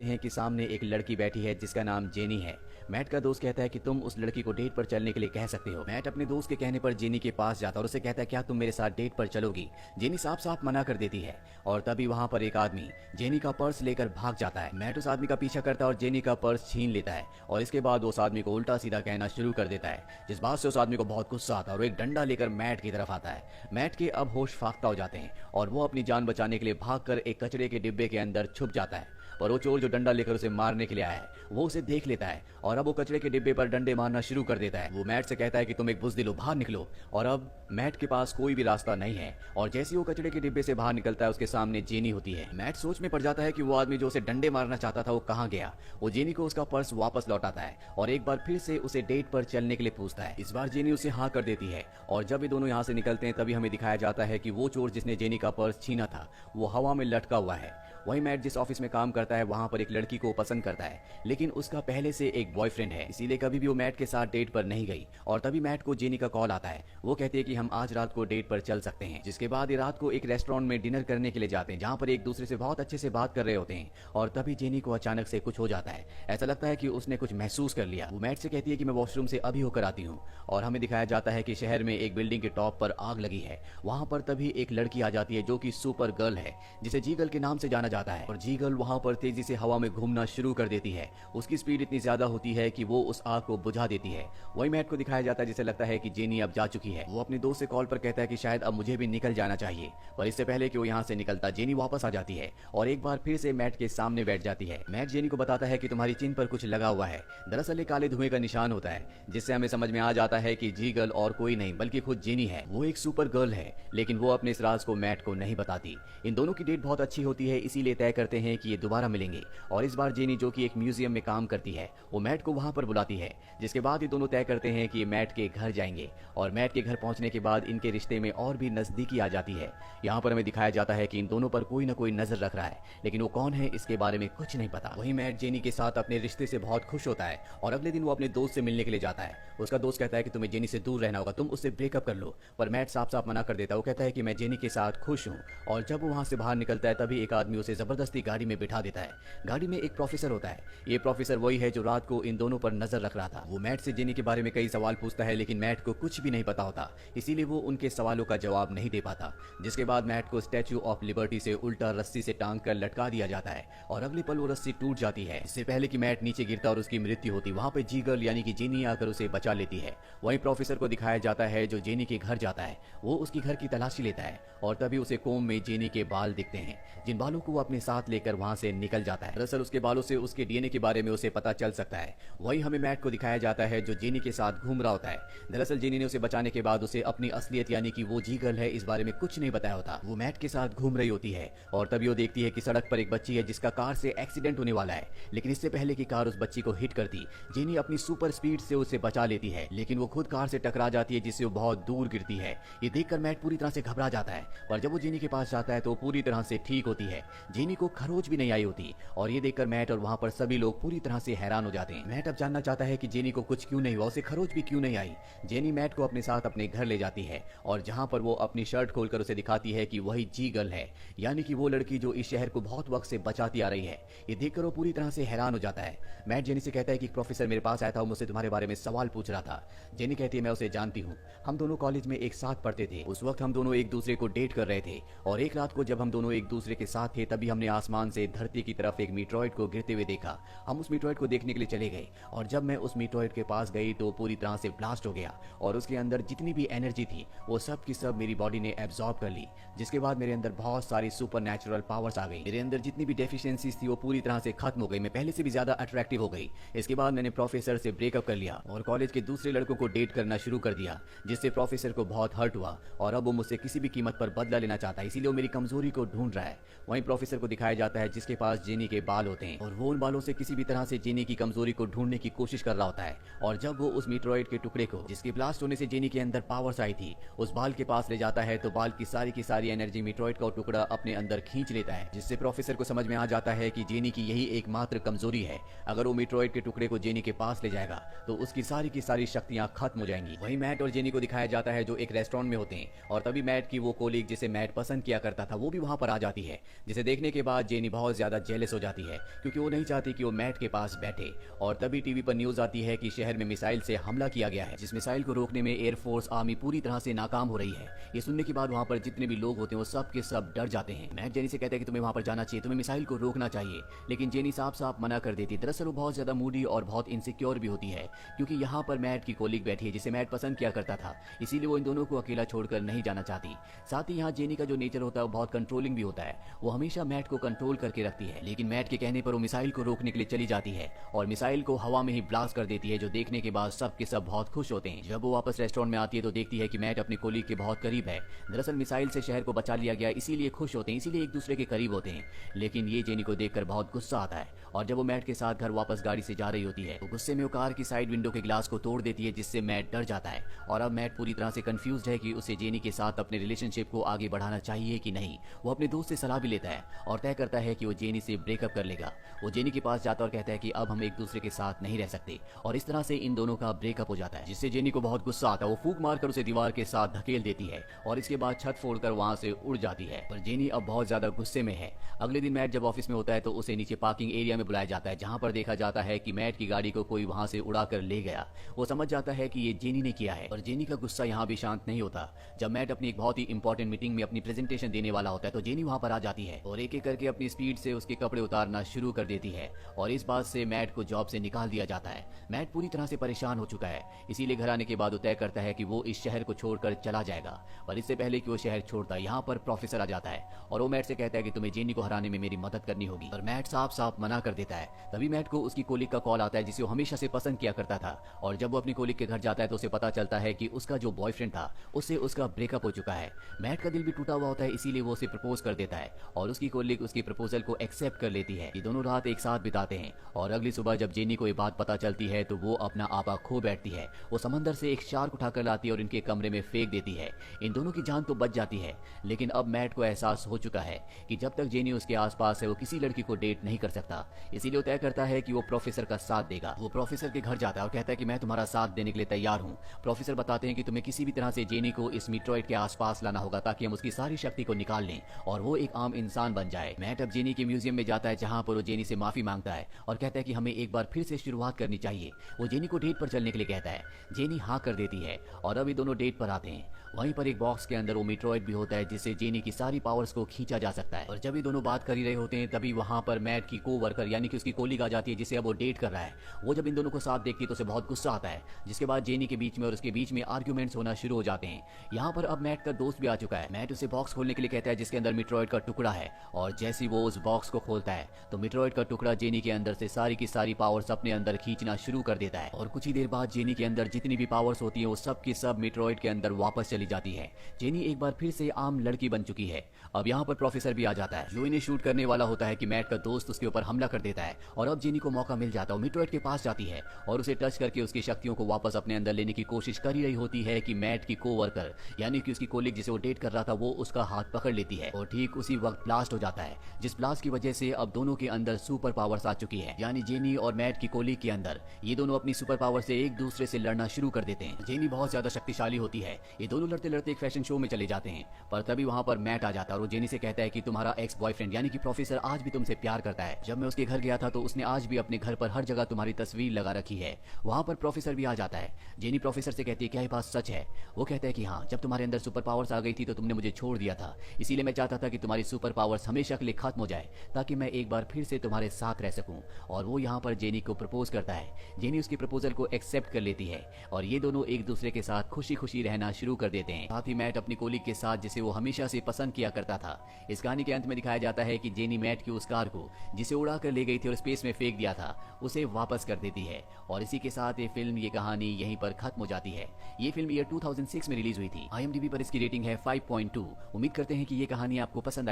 हैं कि सामने एक लड़की बैठी है जिसका नाम जेनी है। मैट का दोस्त कहता है कि तुम उस लड़की को डेट पर चलने के लिए कह सकते हो। मैट अपने दोस्त के कहने पर जेनी के पास जाता है और उसे कहता है क्या तुम मेरे साथ डेट पर चलोगी। जेनी साफ साफ मना कर देती है और तभी वहाँ पर एक आदमी जेनी का पर्स लेकर भाग जाता है। मैट उस आदमी का पीछा करता है और जेनी का पर्स छीन लेता है और इसके बाद उस आदमी को उल्टा सीधा कहना शुरू कर देता है, जिस बात से उस आदमी को बहुत गुस्सा आता है और एक डंडा लेकर मैट की तरफ आता है। मैट के अब होश फाख्ता हो जाते हैं और वो अपनी जान बचाने के लिए भागकर एक कचरे के डिब्बे के अंदर छुप जाता है। पर वो चोर जो डंडा लेकर उसे मारने के लिए आया है वो उसे देख लेता है और अब वो कचरे के डिब्बे पर डंडे मारना शुरू कर देता है। वो मैट से कहता है कि तुम एक बुज़दिल हो, बाहर निकलो। और अब मैट के पास कोई भी रास्ता नहीं है और जैसे ही वो कचरे के डिब्बे से बाहर निकलता है उसके सामने जेनी होती है। मैट सोच में पड़ जाता है कि वो आदमी जो उसे डंडे मारना चाहता था वो कहाँ गया। वो जेनी को उसका पर्स वापस लौटाता है और एक बार फिर से उसे डेट पर चलने के लिए पूछता है। इस बार जेनी उसे हाँ कर देती है और जब ये दोनों यहाँ से निकलते हैं तभी हमें दिखाया जाता है कि वो चोर जिसने जेनी का पर्स छीना था वो हवा में लटका हुआ है। वही मैट जिस ऑफिस में काम करता है वहाँ पर एक लड़की को पसंद करता है, लेकिन उसका पहले से एक बॉयफ्रेंड है, इसीलिए कभी भी वो मैट के साथ डेट पर नहीं गई। और तभी मैट को जेनी का कॉल आता है। वो कहती है कि हम आज रात को डेट पर चल सकते हैं। जिसके बाद ये रात को एक रेस्टोरेंट में डिनर करने के लिए जाते हैं जहाँ पर एक दूसरे से बहुत अच्छे से बात कर रहे होते हैं। और तभी जेनी को अचानक से कुछ हो जाता है, ऐसा लगता है कि उसने कुछ महसूस कर लिया। वो मैट से कहती है कि मैं वॉशरूम से अभी होकर आती हूँ। और हमें दिखाया जाता है कि शहर में एक बिल्डिंग के टॉप पर आग लगी है। वहाँ पर तभी एक लड़की आ जाती है जो कि सुपर गर्ल है, जिसे जी गर्ल के नाम से जाना जाता है। और जी गर्ल वहाँ पर तेजी से हवा में घूमना शुरू कर देती है। उसकी स्पीड इतनी ज्यादा होती है कि वो उस आग को बुझा देती है। वही मैट को दिखाया जाता है जिसे लगता है कि जेनी अब जा चुकी है। वो अपने दोस्त से कॉल पर कहता है कि शायद अब मुझे भी निकल जाना चाहिए, पर इससे पहले कि वो यहाँ से निकलता जेनी वापस आ जाती है और एक बार फिर से मैट के सामने बैठ जाती है। मैट जेनी को बताता है कि तुम्हारी चिन्ह पर कुछ लगा हुआ है। दरअसल ये काले धुएं का निशान होता है, जिससे हमें समझ में आ जाता है कि जी गर्ल और कोई नहीं बल्कि खुद जेनी है। वो एक सुपर गर्ल है, लेकिन वो अपने इस राज को मैट को नहीं बताती। इन दोनों की डेट बहुत अच्छी होती है, इसीलिए तय करते हैं कि ये दोबारा मिलेंगे। और इस बार जेनी जो कि एक म्यूजियम में काम करती है वो मैट को वहां पर बुलाती है। जिसके बाद ये दोनों तय करते हैं कि ये मैट के घर जाएंगे। और मैट के घर पहुंचने के बाद इनके रिश्ते में और भी नजदीकी आ जाती है। यहाँ पर हमें दिखाया जाता है कि इन दोनों पर कोई ना कोई नजर रख रहा है, लेकिन वो कौन है इसके बारे में कुछ नहीं पता। वही मैट जेनी के साथ अपने रिश्ते से बहुत खुश होता है और अगले दिन वो अपने दोस्त से मिलने के लिए जाता है। उसका दोस्त कहता है कि तुम्हें जेनी से दूर रहना होगा, तुम उससे ब्रेकअप कर लो। पर मैट साफ साफ मना कर देता है। वो कहता है कि मैं जेनी के साथ खुश हूँ। और जब वो वहां से बाहर निकलता है तभी एक आदमी उसे जबरदस्ती गाड़ी में बिठा देता है। गाड़ी में एक प्रोफेसर होता है। ये प्रोफेसर वही है जो रात को इन दोनों पर नजर रख रहा था। वो मैट से जेनी के बारे में कई सवाल पूछता है, लेकिन मैट को कुछ भी नहीं पता होता, इसीलिए वो उनके सवालों का जवाब नहीं दे पाता। जिसके बाद मैट को स्टैच्यू ऑफ लिबर्टी से उल्टा रस्सी से टांग कर लटका दिया जाता है और अगले पल वो रस्सी टूट जाती है। इससे पहले कि मैट नीचे गिरता और उसकी मृत्यु होती, वहाँ पे जी गर्ल यानी कि जेनी आकर उसे बचा लेती है। वहीं प्रोफेसर को दिखाया जाता है जो जेनी के घर जाता है। वो उसकी घर की तलाशी लेता है और तभी उसे कोम में जेनी के बाल दिखते हैं, जिन बालों को वो अपने साथ लेकर वहां से निकल जाता है। दरअसल उसके बालों से उसके डीएनए के बारे में उसे पता चल सकता है। वही हमें मैट को दिखाया जाता है जो जेनी के साथ घूम रहा होता है। दरअसल जेनी ने उसे बचाने के बाद उसे अपनी असलियत यानी कि वो जी गर्ल है इस बारे में कुछ नहीं बताया होता। वो मैट के साथ घूम रही होती है और तभी वो देखती है कि सड़क पर एक बच्ची है जिसका कार से एक्सीडेंट होने वाला है। लेकिन इससे पहले कि कार उस बच्ची को हिट करती, जेनी अपनी सुपर स्पीड से उसे बचा लेती है, लेकिन वो खुद कार से टकरा जाती है जिससे वो बहुत दूर गिरती है। ये देखकर मैट पूरी तरह से घबरा जाता है और जब वो जेनी के पास जाता है तो पूरी तरह से ठीक होती है। जेनी को खरोच भी नहीं आई होती और ये देखकर मैट और वहाँ पर सभी लोग पूरी तरह से हैरान हो जाते हैं। मैट अब जानना चाहता है कि जेनी को कुछ क्यों नहीं हुआ, उसे खरोच भी क्यों नहीं आई। जेनी मैट को अपने साथ अपने घर ले जाती है और जहाँ पर वो अपनी शर्ट खोलकर उसे दिखाती है कि वही जी गर्ल है, यानी कि वो लड़की जो इस शहर को बहुत वक्त से बचाती आ रही है। ये देखकर वो पूरी तरह से हैरान हो जाता है। मैट जेनी से कहता है कि प्रोफेसर मेरे पास आया था, मुझसे तुम्हारे बारे में सवाल पूछ रहा था। जेनी कहती है मैं उसे जानती हूँ, हम दोनों कॉलेज में एक साथ पढ़ते थे। उस वक्त हम दोनों एक दूसरे को डेट कर रहे थे और एक रात को जब हम दोनों एक दूसरे के साथ थे तभी हमने आसमान से धरती की तरफ एक मीटरॉइड को गिरते हुए देखा। हम उस मीटरॉइड को देखने के लिए चले गए और जब मैं उस मीटरॉइड के पास गई तो पूरी तरह से ब्लास्ट हो गया और उसके अंदर जितनी भी एनर्जी थी वो सब की सब मेरी बॉडी ने एब्जॉर्ब कर ली। जिसके बाद मेरे अंदर बहुत सारी सुपर नेचुरल पावर्स आ गई। मेरे अंदर जितनी भी डेफिशिएंसीज थी वो पूरी तरह से खत्म हो गई। मैं पहले से भी ज्यादा अट्रैक्टिव हो गई। इसके बाद मैंने प्रोफेसर से ब्रेकअप कर लिया और कॉलेज के दूसरे लड़कों को डेट करना शुरू कर दिया, जिससे प्रोफेसर को बहुत हर्ट हुआ और अब वो मुझसे किसी भी कीमत पर बदला लेना चाहता है, इसीलिए वो मेरी कमजोरी को ढूंढ रहा है। वहीं प्रोफेसर को दिखाया जाता है जिसके पास जेनी के बाल होते हैं और वो उन बालों से किसी भी तरह से जेनी की कमजोरी को ढूंढने की कोशिश कर रहा होता है। और जब वो उस मीटरॉइड के टुकड़े को जिसके ब्लास्ट होने से जेनी के अंदर पावर्स आई थी उस बाल के पास ले जाता है तो बाल की सारी एनर्जी मीटरॉइड का टुकड़ा अपने अंदर खींच लेता है, जिससे प्रोफेसर को समझ में आ जाता है कि जेनी की यही एकमात्र कमजोरी है। अगर वो मीटरॉइड के टुकड़े को जेनी के पास ले जाएगा तो उसकी सारी की सारी शक्तियां खत्म हो जाएंगी। वहीं मैट और जेनी को दिखाया जाता है जो एक रेस्टोरेंट में होते हैं और तभी मैट की वो कोलीग जिसे मैट पसंद किया करता था वो भी वहां पर आ जाती है, जिसे देखने के बाद जेनी बहुत ज्यादा जेलस हो जाती है क्योंकि वो नहीं चाहती कि वो मैट के पास बैठे। और तभी टीवी पर न्यूज आती है कि शहर में मिसाइल से हमला किया गया है, जिस मिसाइल को रोकने में एयरफोर्स आर्मी पूरी तरह से नाकाम हो रही है। ये सुनने के बाद वहाँ पर जितने भी लोग होते हैं वो सब के सब डर जाते हैं। मैट जेनी से कहता है कि तुम्हें वहाँ पर जाना चाहिए, तुम्हें मिसाइल को रोकना चाहिए, लेकिन जेनी साफ साफ मना कर देती है। दरअसल वो बहुत ज्यादा मूडी और बहुत इनसिक्योर भी होती है क्योंकि यहाँ पर मैट की कोलिग बैठी है जिसे मैट पसंद किया करता था, इसीलिए वो इन दोनों को अकेला छोड़कर नहीं जाना चाहती। साथ ही यहाँ जेनी का जो नेचर होता है वो बहुत कंट्रोलिंग भी होता है, वो हमेशा मैट को कंट्रोल करके रखती है। लेकिन मैट के कहने पर वो मिसाइल को रोकने के लिए चली जाती है और मिसाइल को हवा में ही ब्लास्ट कर देती है, जो देखने के बाद सब के सब बहुत खुश होते हैं। जब वो वापस रेस्टोरेंट में आती है तो देखती है कि मैट अपनी कोलीग के बहुत करीब है। दरअसल मिसाइल से शहर को बचा लिया गया, इसीलिए खुश होते हैं, इसीलिए एक दूसरे के करीब होते हैं। लेकिन ये जेनी को देखकर बहुत गुस्सा आता है और जब वो मैट के साथ घर वापस गाड़ी से जा रही होती है तो गुस्से में वो कार की साइड विंडो के ग्लास को तोड़ देती है, जिससे मैट डर जाता है। और अब मैट पूरी तरह से कंफ्यूज्ड है कि उसे जेनी के साथ अपने रिलेशनशिप को आगे बढ़ाना चाहिए कि नहीं। वो अपने दोस्त से सलाह भी लेता है और तय करता है कि वो जेनी से ब्रेकअप कर लेगा। वो जेनी के पास जाता है और कहता है कि अब हम एक दूसरे के साथ नहीं रह सकते, और इस तरह से इन दोनों का ब्रेकअप हो जाता है, जिससे जेनी को बहुत गुस्सा आता है। वो फूंक मारकर उसे दीवार के साथ धकेल देती है और इसके बाद छत फोड़कर वहां से उड़ जाती है। पर जेनी अब बहुत ज्यादा गुस्से में है। अगले दिन मैट जब ऑफिस में होता है तो उसे नीचे पार्किंग एरिया में बुलाया जाता है, जहां पर देखा जाता है कि मैट की गाड़ी को कोई वहां से उड़ा कर ले गया। वो समझ जाता है कि ये जेनी ने किया है, और जेनी का गुस्सा यहाँ भी शांत नहीं होता। जब मैट अपनी एक बहुत ही इंपॉर्टेंट मीटिंग में अपनी प्रेजेंटेशन देने वाला होता है तो जेनी वहां पर आ जाती है और एक एक करके अपनी स्पीड से उसके कपड़े उतारना शुरू कर देती है, और इस बात से मैट को जॉब से निकाल दिया जाता है। मैट पूरी तरह से परेशान हो चुका है, इसीलिए घर आने के बाद वो तय करता है कि वो इस शहर को छोड़कर चला जाएगा। पर इससे पहले कि वो शहर छोड़ता है, यहाँ पर प्रोफेसर आ जाता है और वो मैट से कहता है कि तुम्हें जेनी को हराने में मेरी मदद करनी होगी। पर मैट साफ साफ मना कर देता है। तभी मैट को उसकी कोलिग का कॉल आता है जिसे वो हमेशा से पसंद किया करता था, और जब वो अपनी कोलिग के घर जाता है तो उसे पता चलता है कि उसका जो बॉयफ्रेंड था उससे उसका ब्रेकअप हो चुका है। मैट का दिल भी टूटा हुआ होता है, इसीलिए वो उसे प्रपोज कर देता है और उसकी कोलिग उसकी प्रपोजल को एक्सेप्ट कर लेती है। ये दोनों रात एक साथ बिताते हैं और अगली सुबह जब जेनी को ये बात पता चलती है तो वो अपना आपा खो बैठती है। वो समंदर से एक शार्क उठाकर लाती है और इनके कमरे में फेंक देती है। इन दोनों की जान तो बच जाती है, लेकिन अब मैट को एहसास हो चुका है कि जब तक जेनी उसके आसपास है वो किसी लड़की को डेट नहीं कर सकता। इसीलिए वो तय करता है कि वो प्रोफेसर का साथ देगा। वो प्रोफेसर के घर जाता है और कहता है कि मैं तुम्हारा साथ देने के लिए तैयार हूँ। प्रोफेसर बताते हैं कि तुम्हें किसी भी तरह से जेनी को इस मीट्रॉइड के आसपास लाना होगा ताकि हम उसकी सारी शक्ति को निकाल लें और वो एक आम इंसान बन जाए। मैट अब जेनी के म्यूजियम में जाता है जहाँ पर वो जेनी से माफी मांगता है और कहता है कि हमें एक बार फिर से शुरुआत करनी चाहिए। वो जेनी को डेट पर चलने के लिए कहता है। जेनी हाँ कर देती है और अब ये दोनों डेट पर आते हैं। वहीं पर एक बॉक्स के अंदर वो मीट्रॉइड भी होता है जिससे जेनी की सारी पावर्स को खींचा जा सकता है। और जब ये दोनों बात कर ही रहे होते हैं तभी वहां पर मैट की को वर्कर यानी कि उसकी कोलिग आ जाती है जिसे अब वो डेट कर रहा है। वो जब इन दोनों को साथ देखती है तो उसे बहुत गुस्सा आता है, जिसके बाद जेनी के बीच में और उसके बीच में आर्ग्यूमेंट्स होना शुरू हो जाते हैं। यहाँ पर अब मैट का दोस्त भी आ चुका है। मैट उसे बॉक्स खोलने के लिए कहता है जिसके अंदर मीट्रॉइड का टुकड़ा है, और जैसे वो उस बॉक्स को खोलता है तो मीट्रॉइड का टुकड़ा जेनी के अंदर से सारी की सारी पावर्स अपने अंदर खींचना शुरू कर देता है। और कुछ ही देर बाद जेनी के अंदर जितनी भी पावर्स होती है वो सब की सब मीट्रॉइड के अंदर वापस चली जाती है। जेनी एक बार फिर से आम लड़की बन चुकी है। अब यहाँ पर प्रोफेसर भी आ जाता है जो इन्हें शूट करने वाला होता है कि मैट का दोस्त उसके ऊपर हमला कर देता है। और अब जेनी को मौका मिल जाता है, मीट्रॉइड के पास जाती है और उसे टच करके उसकी शक्तियों को वापस अपने अंदर लेने की कोशिश कर ही रही होती है कि मैट की कोवर्कर यानी कि उसकी कोलिग जिसे वो डेट कर रहा था वो उसका हाथ पकड़ लेती है और ठीक उसी वक्त ब्लास्ट हो जाता है, जिस ब्लास्ट की वजह से अब दोनों के अंदर सुपर पावर्स आ चुकी है। यानी जेनी और मैट की कोलिग के अंदर ये दोनों अपनी सुपर पावर से एक दूसरे से लड़ना शुरू कर देते हैं। जेनी बहुत ज्यादा शक्तिशाली होती है। ये दोनों लड़ते लड़ते एक फैशन शो में चले जाते हैं, पर तभी वहां पर मैट आ जाता है और वो जेनी से कहता है कि तुम्हारा एक्स बॉयफ्रेंड यानी कि प्रोफेसर आज भी तुमसे प्यार करता है। जब मैं उसके घर गया था तो उसने आज भी अपने घर पर हर जगह तुम्हारी तस्वीर लगा रखी है। वहां पर प्रोफेसर भी आ जाता है। जेनी प्रोफेसर से कहती है क्या ये बात सच है? वो कहता है कि हाँ, जब तुम्हारे अंदर सुपर पावर्स आ गई थी तो तुमने मुझे छोड़ दिया था, इसीलिए मैं चाहता था कि तुम्हारी सुपर पावर्स हमेशा के लिए खत्म हो जाए ताकि मैं एक बार फिर से तुम्हारे साथ रह सकूं। और वो यहाँ पर जेनी को प्रपोज करता है। जेनी उसकी प्रपोजल को एक्सेप्ट कर लेती है और ये दोनों एक दूसरे के साथ खुशी खुशी रहना शुरू कर देते हैं। साथ ही मैट अपनी कोलिग के साथ जिसे वो हमेशा से पसंद किया करता था। इस कहानी के अंत में दिखाया जाता है कि जेनी मैट की उस कार को जिसे उड़ा कर ले गई थी और स्पेस में फेंक दिया था उसे वापस कर देती है। और इसी के साथ ये फिल्म, ये कहानी यहीं पर खत्म हो जाती है। ये फिल्म ईयर 2006 में रिलीज हुई थी। IMDb पर इसकी रेटिंग है 5.2। उम्मीद करते हैं कि ये कहानी आपको पसंद आई।